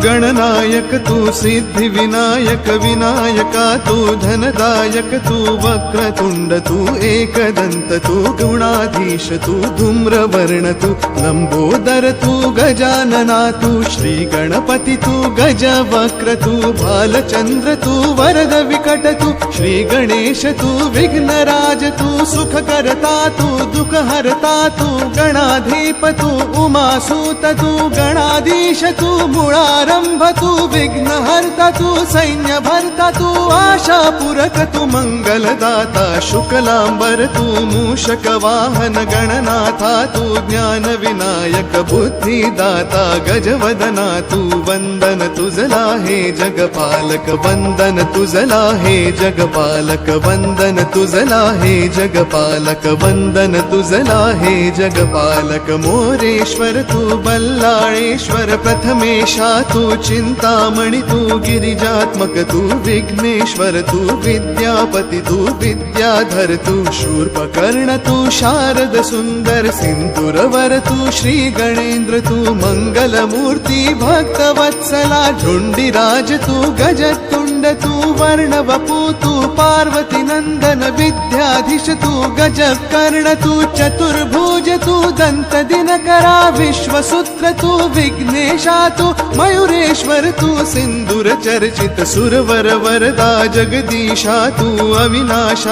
गणनायक तू सिद्धि विनायक विनायका तू धनदायक तू वक्रतुंड तू एकदंत तू गुणाधीश तू धूम्रवर्ण तू लंबोदर तू गजानना तू श्री गणपति तू गजवक्र तू बालचंद्र तू वरद विकट तू श्री गणेश तू विघ्नराज तू सुखकर्ता तू दुःखहर्ता तू गणाधीप तू उमासुत तू गणाधीश तू मूळारंभ तू विघ्नहर्ता तू सैन्यभर्ता तू आशापूरक तू मंगलदाता शुक्लांबर तू मूषक वाहन गणनाथा तू ज्ञान विनायक बुद्धिदाता गजवदना तू वंदन तुझला हे जगपालक वंदन तुझला हे जगपालक वंदन तुझला हे जगपालक वंदन तुझला हे जगपालक मोरेश्वर तू बल्लाळेश्वर प्रथमेशा तू चिंतामणि तू गिरिजात्मक तू विघ्नेश्वर तू विद्यापति तू विद्याधर तू शूर्पकर्ण तू शारद सुंदर सिंधुरवर तू श्री गणेंद्र तू मंगलमूर्ती भक्तवत्सला झुंडीराज तू गजतुंड तू वर्णवपू तू पार्वती नंदन विद्याधीश तू गजकर्ण तू चतुर्भुज तू दंत दिनकरा विश्वसूत्र तू विघ्नेशा तू मयूरेश्वर तू सिंदूर चर्चित सुरवर वरदा जगदीशा तू अविनाशा